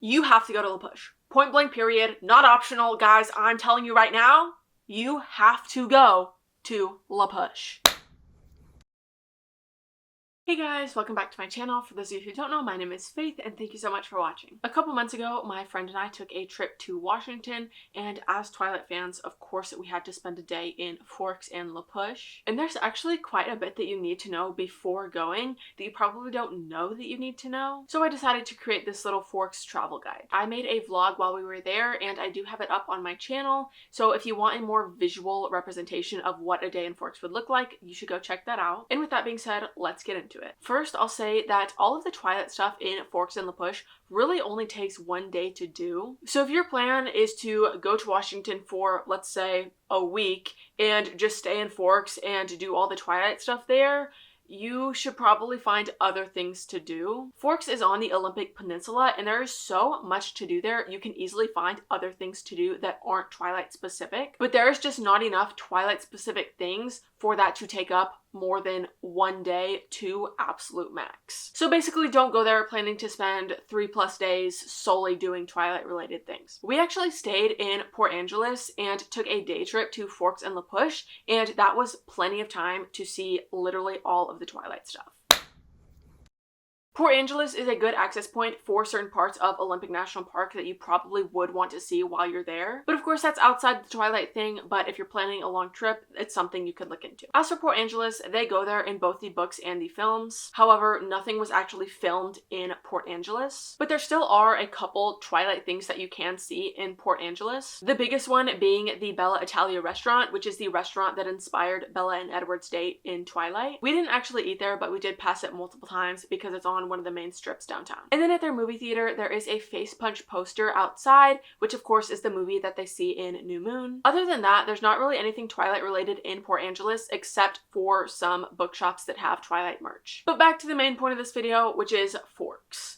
You have to go to La Push. Point blank period, not optional, guys. I'm telling you right now, you have to go to La Push. Hey guys, welcome back to my channel. For those of you who don't know, my name is Faith and thank you so much for watching. A couple months ago, my friend and I took a trip to Washington, and as Twilight fans, of course, we had to spend a day in Forks and La Push. And there's actually quite a bit that you need to know before going that you probably don't know that you need to know. So I decided to create this little Forks travel guide. I made a vlog while we were there and I do have it up on my channel. So if you want a more visual representation of what a day in Forks would look like, you should go check that out. And with that being said, let's get into it. First, I'll say that all of the Twilight stuff in Forks and La Push really only takes one day to do. So if your plan is to go to Washington for, let's say, a week and just stay in Forks and do all the Twilight stuff there, you should probably find other things to do. Forks is on the Olympic Peninsula and there is so much to do there, you can easily find other things to do that aren't Twilight specific. But there is just not enough Twilight specific things for that to take up more than one day to absolute max. So basically don't go there planning to spend 3+ days solely doing Twilight related things. We actually stayed in Port Angeles and took a day trip to Forks and La Push, and that was plenty of time to see literally all of the Twilight stuff. Port Angeles is a good access point for certain parts of Olympic National Park that you probably would want to see while you're there. But of course that's outside the Twilight thing, but if you're planning a long trip, it's something you could look into. As for Port Angeles, they go there in both the books and the films. However, nothing was actually filmed in Port Angeles. But there still are a couple Twilight things that you can see in Port Angeles. The biggest one being the Bella Italia restaurant, which is the restaurant that inspired Bella and Edward's date in Twilight. We didn't actually eat there, but we did pass it multiple times because it's on one of the main strips downtown. And then at their movie theater, there is a Face Punch poster outside, which of course is the movie that they see in New Moon. Other than that, there's not really anything Twilight related in Port Angeles except for some bookshops that have Twilight merch. But back to the main point of this video, which is Forks.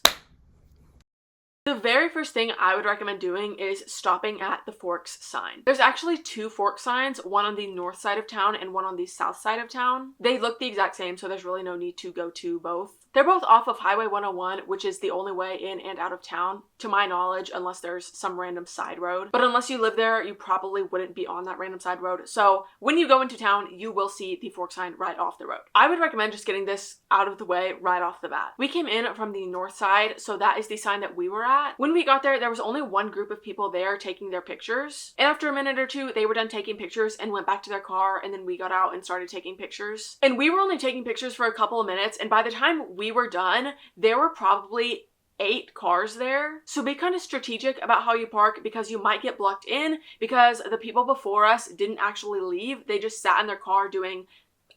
The very first thing I would recommend doing is stopping at the Forks sign. There's actually two Forks signs, one on the north side of town and one on the south side of town. They look the exact same, so there's really no need to go to both. They're both off of Highway 101, which is the only way in and out of town, to my knowledge, unless there's some random side road. But unless you live there, you probably wouldn't be on that random side road. So when you go into town, you will see the Fork sign right off the road. I would recommend just getting this out of the way right off the bat. We came in from the north side, so that is the sign that we were at. When we got there, there was only one group of people there taking their pictures. And after a minute or two, they were done taking pictures and went back to their car, and then we got out and started taking pictures. And we were only taking pictures for a couple of minutes, and by the time we were done, there were probably 8 cars there. So be kind of strategic about how you park because you might get blocked in because the people before us didn't actually leave. They just sat in their car doing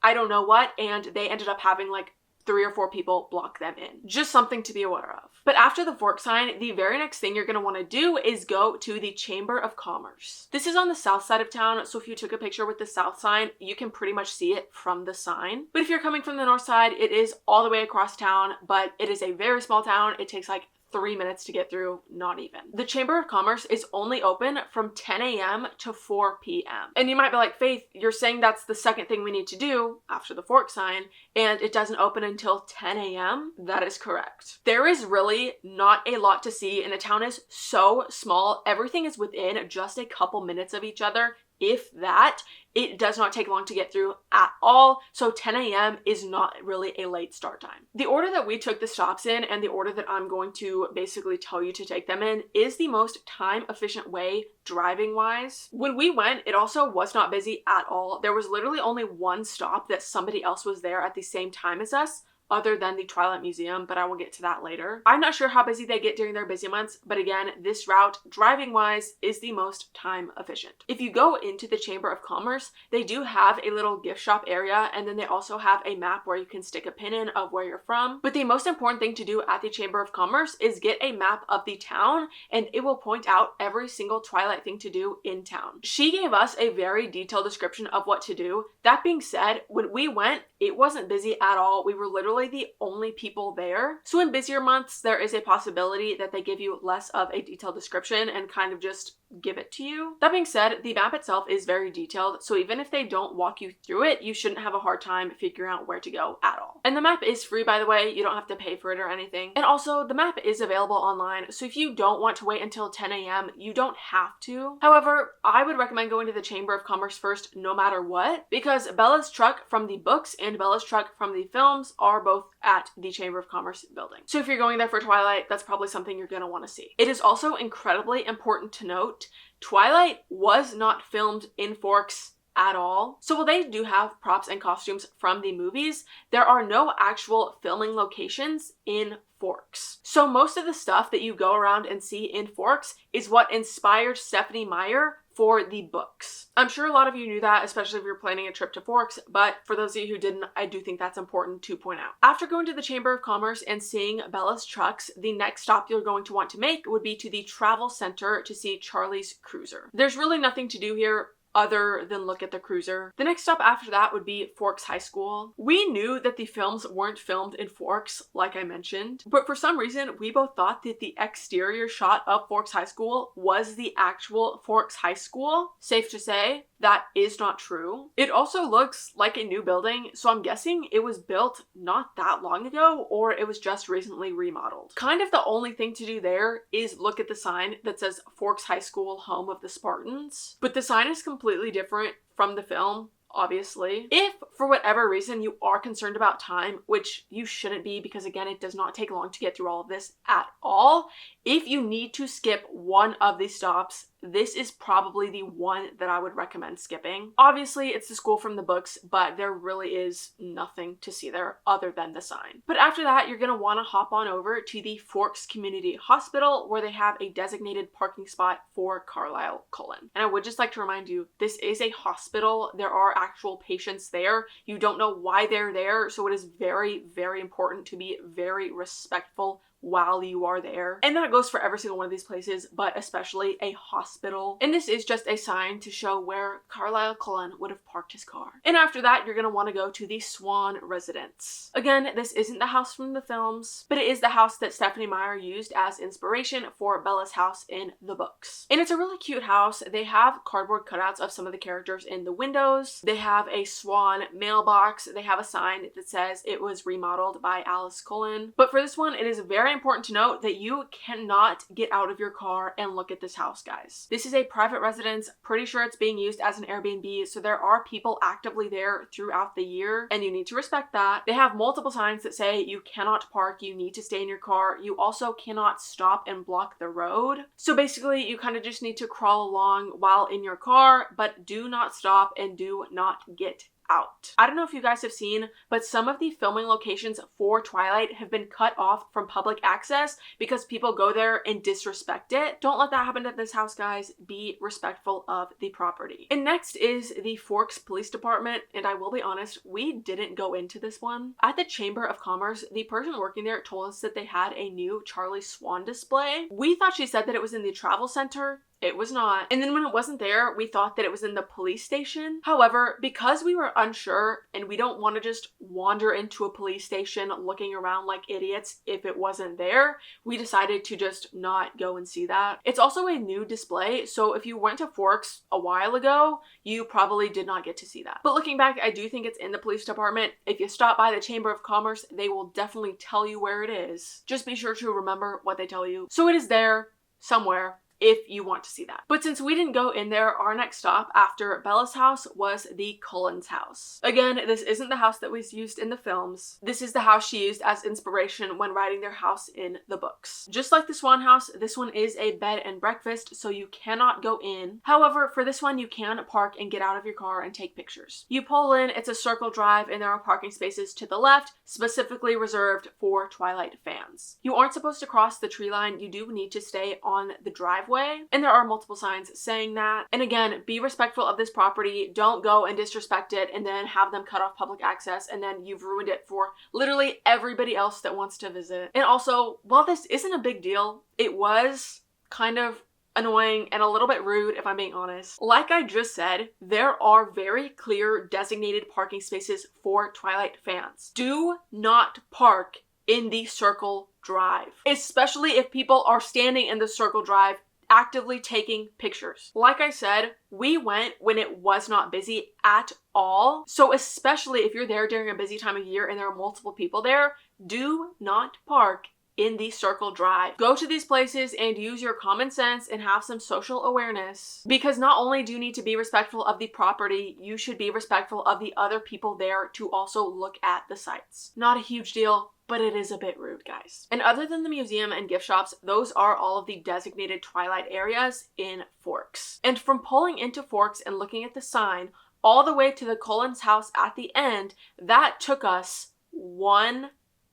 I don't know what, and they ended up having like 3 or 4 people block them in. Just something to be aware of. But after the Fork sign, the very next thing you're going to want to do is go to the Chamber of Commerce. This is on the south side of town, so if you took a picture with the south sign, you can pretty much see it from the sign. But if you're coming from the north side, it is all the way across town, but it is a very small town. It takes like 3 minutes to get through, not even. The Chamber of Commerce is only open from 10 a.m. to 4 p.m. And you might be like, Faith, you're saying that's the second thing we need to do after the Fork sign, and it doesn't open until 10 a.m.? That is correct. There is really not a lot to see, and the town is so small. Everything is within just a couple minutes of each other. If that, it does not take long to get through at all, so 10 a.m. is not really a late start time. The order that we took the stops in and the order that I'm going to basically tell you to take them in is the most time efficient way driving wise. When we went, it also was not busy at all. There was literally only one stop that somebody else was there at the same time as us, other than the Twilight Museum, but I will get to that later. I'm not sure how busy they get during their busy months, but again, this route, driving wise, is the most time efficient. If you go into the Chamber of Commerce, they do have a little gift shop area, and then they also have a map where you can stick a pin in of where you're from. But the most important thing to do at the Chamber of Commerce is get a map of the town, and it will point out every single Twilight thing to do in town. She gave us a very detailed description of what to do. That being said, when we went, it wasn't busy at all. We were literally literally the only people there. So in busier months, there is a possibility that they give you less of a detailed description and kind of just give it to you. That being said, the map itself is very detailed, so even if they don't walk you through it, you shouldn't have a hard time figuring out where to go at all. And the map is free, by the way. You don't have to pay for it or anything. And also, the map is available online, so if you don't want to wait until 10 a.m., you don't have to. However, I would recommend going to the Chamber of Commerce first no matter what, because Bella's truck from the books and Bella's truck from the films are both at the Chamber of Commerce building. So if you're going there for Twilight, that's probably something you're going to want to see. It is also incredibly important to note, Twilight was not filmed in Forks at all. So while they do have props and costumes from the movies, there are no actual filming locations in Forks. So most of the stuff that you go around and see in Forks is what inspired Stephenie Meyer for the books. I'm sure a lot of you knew that, especially if you're planning a trip to Forks, but for those of you who didn't, I do think that's important to point out. After going to the Chamber of Commerce and seeing Bella's trucks, the next stop you're going to want to make would be to the Travel Center to see Charlie's cruiser. There's really nothing to do here other than look at the cruiser. The next stop after that would be Forks High School. We knew that the films weren't filmed in Forks, like I mentioned, but for some reason, we both thought that the exterior shot of Forks High School was the actual Forks High School. Safe to say, that is not true. It also looks like a new building, so I'm guessing it was built not that long ago, or it was just recently remodeled. Kind of the only thing to do there is look at the sign that says Forks High School, home of the Spartans, but the sign is completely different from the film. Obviously. If, for whatever reason, you are concerned about time, which you shouldn't be because, again, it does not take long to get through all of this at all, if you need to skip one of these stops, this is probably the one that I would recommend skipping. Obviously, it's the school from the books, but there really is nothing to see there other than the sign. But after that, you're going to want to hop on over to the Forks Community Hospital, where they have a designated parking spot for Carlisle Cullen. And I would just like to remind you, this is a hospital. There are actual patients there. You don't know why they're there, so it is very, very important to be very respectful while you are there. And that goes for every single one of these places, but especially a hospital. And this is just a sign to show where Carlisle Cullen would have parked his car. And after that, you're going to want to go to the Swan residence. Again, this isn't the house from the films, but it is the house that Stephenie Meyer used as inspiration for Bella's house in the books. And it's a really cute house. They have cardboard cutouts of some of the characters in the windows. They have a Swan mailbox. They have a sign that says it was remodeled by Alice Cullen. But for this one, it is very important to note that you cannot get out of your car and look at this house, guys. This is a private residence. Pretty sure it's being used as an Airbnb, so there are people actively there throughout the year, and you need to respect that. They have multiple signs that say you cannot park, you need to stay in your car. You also cannot stop and block the road. So basically, you kind of just need to crawl along while in your car, but do not stop and do not get out. I don't know if you guys have seen, but some of the filming locations for Twilight have been cut off from public access because people go there and disrespect it. Don't let that happen at this house, guys. Be respectful of the property. And next is the Forks Police Department, and I will be honest, we didn't go into this one. At the Chamber of Commerce, the person working there told us that they had a new Charlie Swan display. We thought she said that it was in the travel center. It was not. And then when it wasn't there, we thought that it was in the police station. However, because we were unsure and we don't want to just wander into a police station looking around like idiots if it wasn't there, we decided to just not go and see that. It's also a new display, so if you went to Forks a while ago, you probably did not get to see that. But looking back, I do think it's in the police department. If you stop by the Chamber of Commerce, they will definitely tell you where it is. Just be sure to remember what they tell you. So it is there somewhere if you want to see that. But since we didn't go in there, our next stop after Bella's house was the Cullen's house. Again, this isn't the house that was used in the films. This is the house she used as inspiration when writing their house in the books. Just like the Swan house, this one is a bed and breakfast, so you cannot go in. However, for this one, you can park and get out of your car and take pictures. You pull in, it's a circle drive, and there are parking spaces to the left, specifically reserved for Twilight fans. You aren't supposed to cross the tree line. You do need to stay on the driveway, and there are multiple signs saying that. And again, be respectful of this property. Don't go and disrespect it and then have them cut off public access, and then you've ruined it for literally everybody else that wants to visit. And also, while this isn't a big deal, it was kind of annoying and a little bit rude if I'm being honest. Like I just said, there are very clear designated parking spaces for Twilight fans. Do not park in the Circle Drive, especially if people are standing in the Circle Drive actively taking pictures. Like I said, we went when it was not busy at all. So especially if you're there during a busy time of year and there are multiple people there, do not park in the Circle Drive. Go to these places and use your common sense and have some social awareness, because not only do you need to be respectful of the property, you should be respectful of the other people there to also look at the sites. Not a huge deal, but it is a bit rude, guys. And other than the museum and gift shops, those are all of the designated Twilight areas in Forks. And from pulling into Forks and looking at the sign all the way to the Cullens house at the end, that took us 1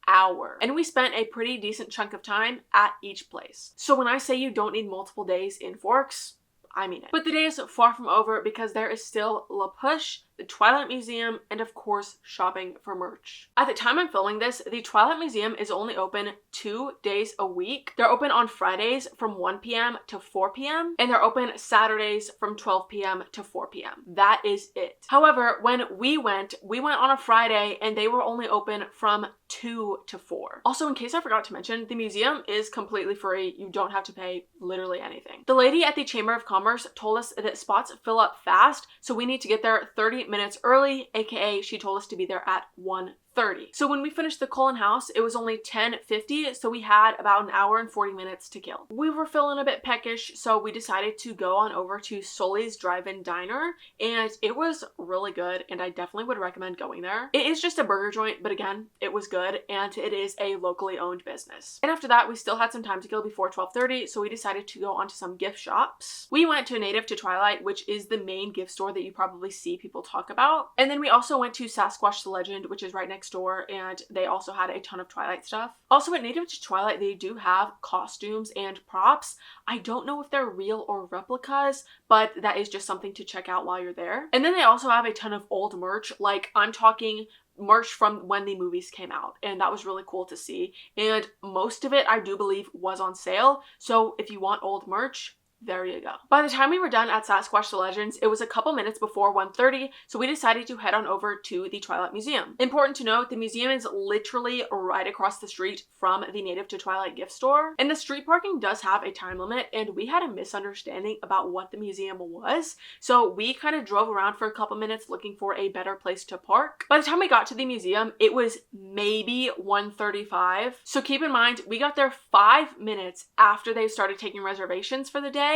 hour. And we spent a pretty decent chunk of time at each place. So when I say you don't need multiple days in Forks, I mean it. But the day is far from over because there is still La Push, the Twilight Museum, and of course, shopping for merch. At the time I'm filming this, the Twilight Museum is only open 2 days a week. They're open on Fridays from 1 p.m. to 4 p.m. and they're open Saturdays from 12 p.m. to 4 p.m. That is it. However, when we went on a Friday and they were only open from 2 to 4. Also, in case I forgot to mention, the museum is completely free. You don't have to pay literally anything. The lady at the Chamber of Commerce told us that spots fill up fast, so we need to get there 30 minutes early, aka she told us to be there at 1:30. So when we finished the Cullen house, it was only 10:50, so we had about 1 hour and 40 minutes to kill. We were feeling a bit peckish, so we decided to go on over to Sully's Drive-In Diner, and it was really good, and I definitely would recommend going there. It is just a burger joint, but again, it was good, and it is a locally owned business. And after that, we still had some time to kill before 12:30, so we decided to go on to some gift shops. We went to Native to Twilight, which is the main gift store that you probably see people talk about. And then we also went to Sasquatch the Legend, which is right next door, and they also had a ton of Twilight stuff. Also at Native to Twilight, they do have costumes and props. I don't know if they're real or replicas, but that is just something to check out while you're there. And then they also have a ton of old merch, like I'm talking merch from when the movies came out, and that was really cool to see. And most of it, I do believe, was on sale. So if you want old merch, there you go. By the time we were done at Sasquatch the Legends, it was a couple minutes before 1:30, so we decided to head on over to the Twilight Museum. Important to note, the museum is literally right across the street from the Native to Twilight gift store, and the street parking does have a time limit, and we had a misunderstanding about what the museum was, so we kind of drove around for a couple minutes looking for a better place to park. By the time we got to the museum, it was maybe 1:35, so keep in mind, we got there 5 minutes after they started taking reservations for the day,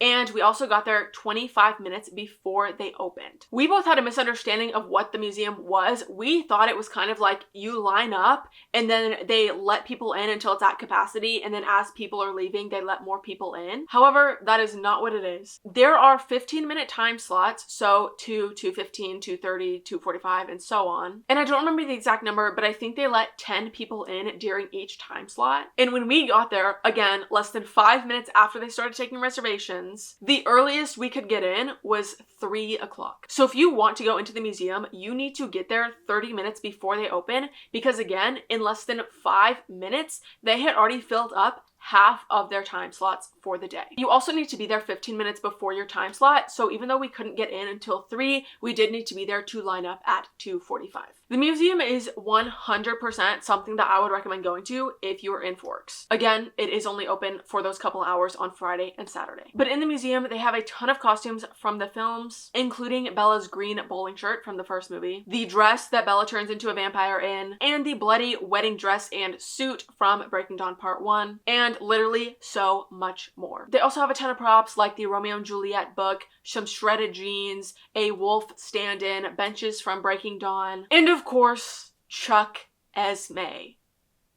and we also got there 25 minutes before they opened. We both had a misunderstanding of what the museum was. We thought it was kind of like you line up and then they let people in until it's at capacity, and then as people are leaving, they let more people in. However, that is not what it is. There are 15-minute time slots, so 2, 2:15, 2:30, 2:45, and so on. And I don't remember the exact number, but I think they let 10 people in during each time slot. And when we got there, again, less than 5 minutes after they started taking reservations, the earliest we could get in was 3 o'clock. So if you want to go into the museum, you need to get there 30 minutes before they open, because again, in less than 5 minutes, they had already filled up half of their time slots for the day. You also need to be there 15 minutes before your time slot, so even though we couldn't get in until 3, we did need to be there to line up at 2:45. The museum is 100% something that I would recommend going to if you are in Forks. Again, it is only open for those couple hours on Friday and Saturday. But in the museum, they have a ton of costumes from the films, including Bella's green bowling shirt from the first movie, the dress that Bella turns into a vampire in, and the bloody wedding dress and suit from Breaking Dawn Part 1, and literally so much more. They also have a ton of props like the Romeo and Juliet book, some shredded jeans, a wolf stand-in, benches from Breaking Dawn, and of course, Chuck Esme.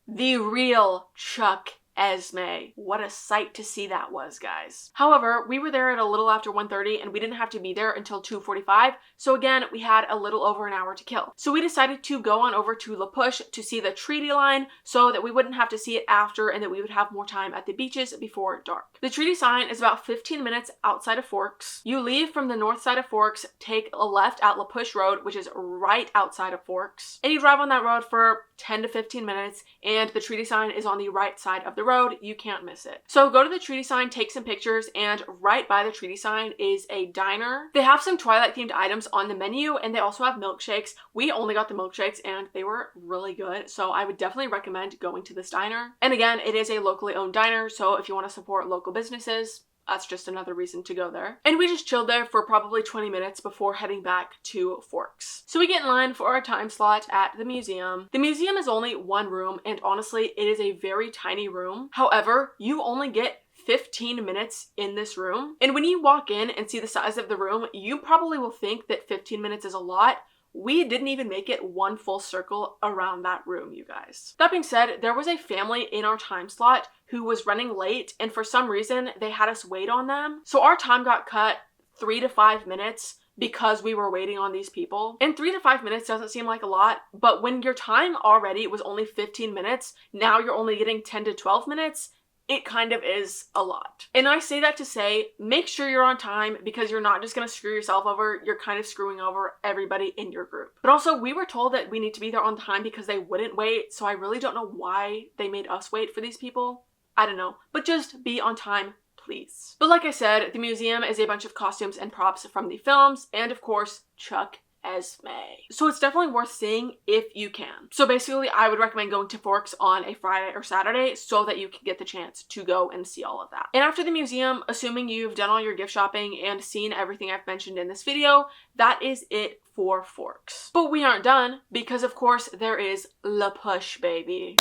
The real Chuck Esme. What a sight to see that was, guys. However, we were there at a little after 1:30 and we didn't have to be there until 2:45, so again, we had a little over an hour to kill. So we decided to go on over to La Push to see the treaty line so that we wouldn't have to see it after and that we would have more time at the beaches before dark. The treaty sign is about 15 minutes outside of Forks. You leave from the north side of Forks, take a left at La Push Road, which is right outside of Forks, and you drive on that road for 10 to 15 minutes, and the treaty sign is on the right side of the road. road, you can't miss it. So go to the treaty sign, take some pictures, and right by the treaty sign is a diner. They have some Twilight themed items on the menu, and they also have milkshakes. We only got the milkshakes and they were really good, so I would definitely recommend going to this diner. And again, it is a locally owned diner, so if you want to support local businesses, that's just another reason to go there. And we just chilled there for probably 20 minutes before heading back to Forks. So we get in line for our time slot at the museum. The museum is only one room, and honestly, it is a very tiny room. However, you only get 15 minutes in this room. And when you walk in and see the size of the room, you probably will think that 15 minutes is a lot. We didn't even make it one full circle around that room, you guys. That being said, there was a family in our time slot who was running late, and for some reason, they had us wait on them. So our time got cut 3 to 5 minutes because we were waiting on these people. And 3 to 5 minutes doesn't seem like a lot, but when your time already was only 15 minutes, now you're only getting 10 to 12 minutes, it kind of is a lot. And I say that to say, make sure you're on time, because you're not just gonna screw yourself over, you're kind of screwing over everybody in your group. But also, we were told that we need to be there on time because they wouldn't wait, so I really don't know why they made us wait for these people. I don't know, but just be on time, please. But like I said, the museum is a bunch of costumes and props from the films, and of course, Chuck Esme. So it's definitely worth seeing if you can. So basically, I would recommend going to Forks on a Friday or Saturday so that you can get the chance to go and see all of that. And after the museum, assuming you've done all your gift shopping and seen everything I've mentioned in this video, that is it for Forks. But we aren't done, because of course there is La Push, baby.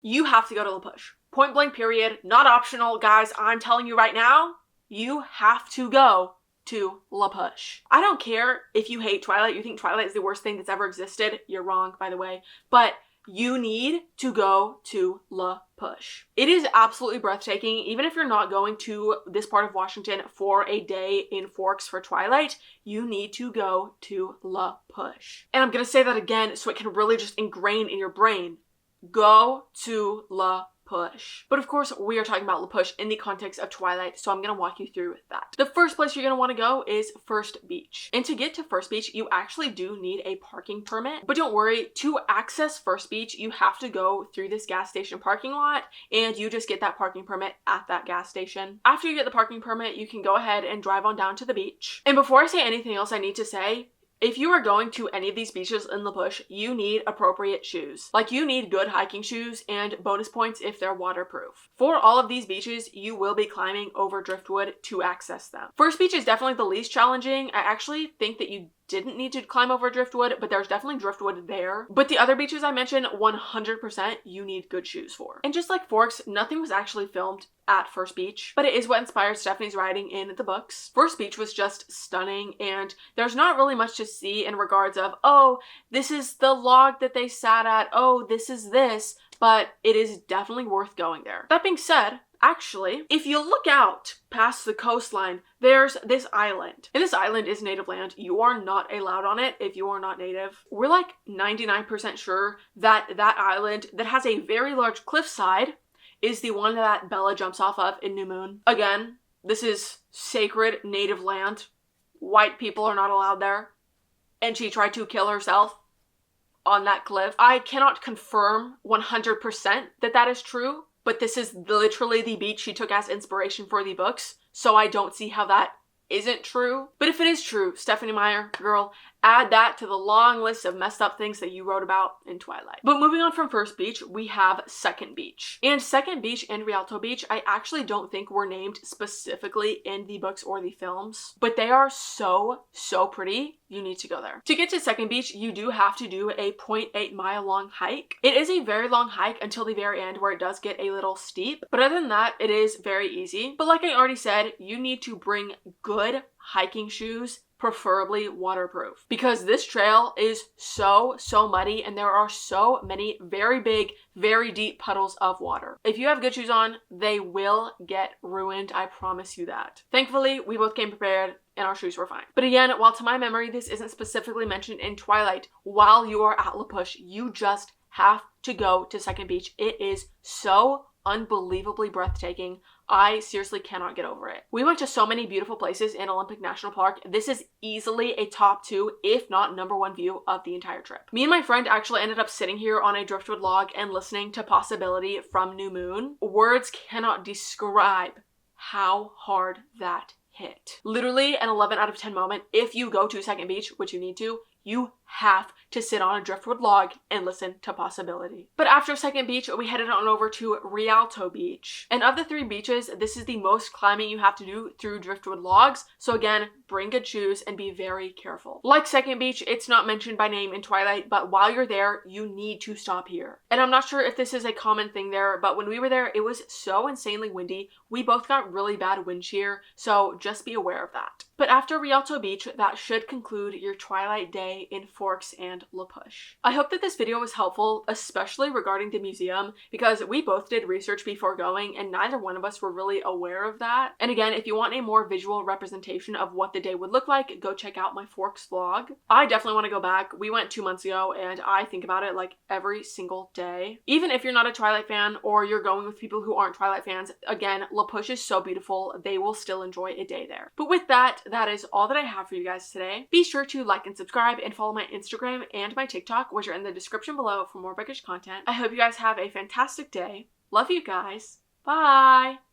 You have to go to La Push. Point blank period, not optional, guys. I'm telling you right now, you have to go to La Push. I don't care if you hate Twilight, you think Twilight is the worst thing that's ever existed. You're wrong, by the way. But you need to go to La Push. It is absolutely breathtaking. Even if you're not going to this part of Washington for a day in Forks for Twilight, you need to go to La Push. And I'm gonna say that again so it can really just ingrain in your brain. Go to La Push. But of course, we are talking about La Push in the context of Twilight, so I'm going to walk you through that. The first place you're going to want to go is First Beach. And to get to First Beach, you actually do need a parking permit. But don't worry, to access First Beach, you have to go through this gas station parking lot, and you just get that parking permit at that gas station. After you get the parking permit, you can go ahead and drive on down to the beach. And before I say anything else, I need to say, if you are going to any of these beaches in La Push, you need appropriate shoes. Like, you need good hiking shoes and bonus points if they're waterproof. For all of these beaches, you will be climbing over driftwood to access them. First Beach is definitely the least challenging. I actually think that you didn't need to climb over driftwood, but there's definitely driftwood there. But the other beaches I mentioned, 100% you need good shoes for. And just like Forks, nothing was actually filmed at First Beach, but it is what inspired Stephanie's writing in the books. First Beach was just stunning, and there's not really much to see in regards of, oh, this is the log that they sat at, oh, this is this, but it is definitely worth going there. That being said, actually, if you look out past the coastline, there's this island. And this island is native land. You are not allowed on it if you are not native. We're like 99% sure that that island that has a very large cliffside is the one that Bella jumps off of in New Moon. Again, this is sacred native land. White people are not allowed there. And she tried to kill herself on that cliff. I cannot confirm 100% that that is true, but this is literally the beach she took as inspiration for the books, so I don't see how that isn't true. But if it is true, Stephanie Meyer, girl, add that to the long list of messed up things that you wrote about in Twilight. But moving on from First Beach, we have Second Beach. And Second Beach and Rialto Beach, I actually don't think were named specifically in the books or the films, but they are so pretty. You need to go there. To get to Second Beach, you do have to do a 0.8 mile long hike. It is a very long hike until the very end where it does get a little steep, but other than that, it is very easy. But like I already said, you need to bring good hiking shoes, preferably waterproof, because this trail is so muddy and there are so many very big, very deep puddles of water. If you have good shoes on, they will get ruined, I promise you that. Thankfully, we both came prepared and our shoes were fine. But again, while to my memory this isn't specifically mentioned in Twilight, while you are at La Push, you just have to go to Second Beach. It is so unbelievably breathtaking. I seriously cannot get over it. We went to so many beautiful places in Olympic National Park. This is easily a top 2, if not #1 view of the entire trip. Me and my friend actually ended up sitting here on a driftwood log and listening to Possibility from New Moon. Words cannot describe how hard that hit. Literally an 11 out of 10 moment. If you go to Second Beach, which you need to, you have to sit on a driftwood log and listen to Possibility. But after Second Beach, we headed on over to Rialto Beach. And of the 3 beaches, this is the most climbing you have to do through driftwood logs. So again, bring good shoes and be very careful. Like Second Beach, it's not mentioned by name in Twilight, but while you're there, you need to stop here. And I'm not sure if this is a common thing there, but when we were there, it was so insanely windy. We both got really bad wind shear, so just be aware of that. But after Rialto Beach, that should conclude your Twilight day in Forks and La Push. I hope that this video was helpful, especially regarding the museum, because we both did research before going and neither one of us were really aware of that. And again, if you want a more visual representation of what the day would look like, go check out my Forks vlog. I definitely want to go back. We went 2 months ago and I think about it like every single day. Even if you're not a Twilight fan or you're going with people who aren't Twilight fans, again, La Push is so beautiful, they will still enjoy a day there. But with that, that is all that I have for you guys today. Be sure to like and subscribe and follow my Instagram and my TikTok, which are in the description below for more bookish content. I hope you guys have a fantastic day. Love you guys. Bye!